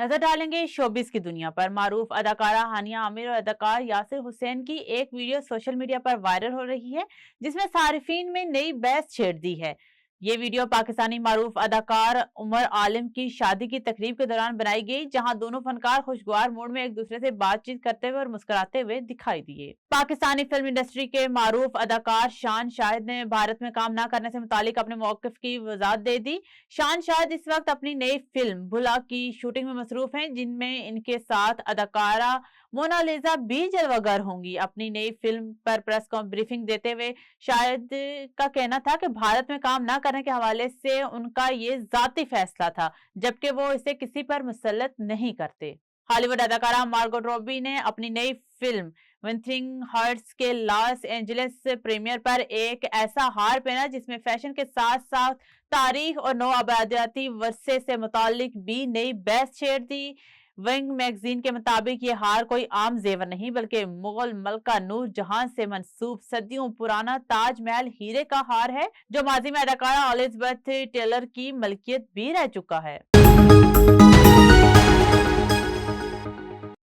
नजर डालेंगे शोबिस की दुनिया पर। मारूफ अदाकारा हानिया आमिर और अदाकार यासिर हुसैन की एक वीडियो सोशल मीडिया पर वायरल हो रही है, जिसमें सारिफीन में नई बहस छेड़ दी है। ये वीडियो पाकिस्तानी मारूफ अदाकार उमर आलिम की शादी की तकरीब के दौरान बनाई गई, जहां दोनों फनकार खुशगवार मूड में एक दूसरे से बातचीत करते हुए और मुस्कुराते हुए दिखाई दिए। पाकिस्तानी फिल्म इंडस्ट्री के मारूफ अदाकार शान शाहिद ने भारत में काम न करने से मुतालिक अपने मौकफ की वजाहत दे दी। शान शाहिद इस वक्त अपनी नई फिल्म भुला की शूटिंग में मसरूफ हैं, जिनमें इनके साथ अदाकारा मोनालिजा भी जलवागर होंगी। अपनी नई फिल्म पर प्रेस ब्रीफिंग देते हुए शाहिद का कहना था कि भारत में काम न करने के हवाले से उनका ये जाती फैसला था, जबकि वो इसे किसी पर मुसल्लत नहीं करते। हॉलीवुड अदाकारा मार्गोट रॉबी ने अपनी नई फिल्म विंथिंग हर्ट्स के लॉस एंजलिस प्रीमियर पर एक ऐसा हार पहना जिसमें फैशन के साथ साथ तारीख और नौ आबादियाती वर्षे से मुतालिक भी नई बहस छेड़ दी। विंग मैगजीन के मुताबिक ये हार कोई आम जेवर नहीं, बल्कि मुगल मलका नूर जहां से मंसूब सदियों पुराना ताजमहल हीरे का हार है, जो माजी में अदाकारा एलिजाबेथ टेलर की मलकियत भी रह चुका है।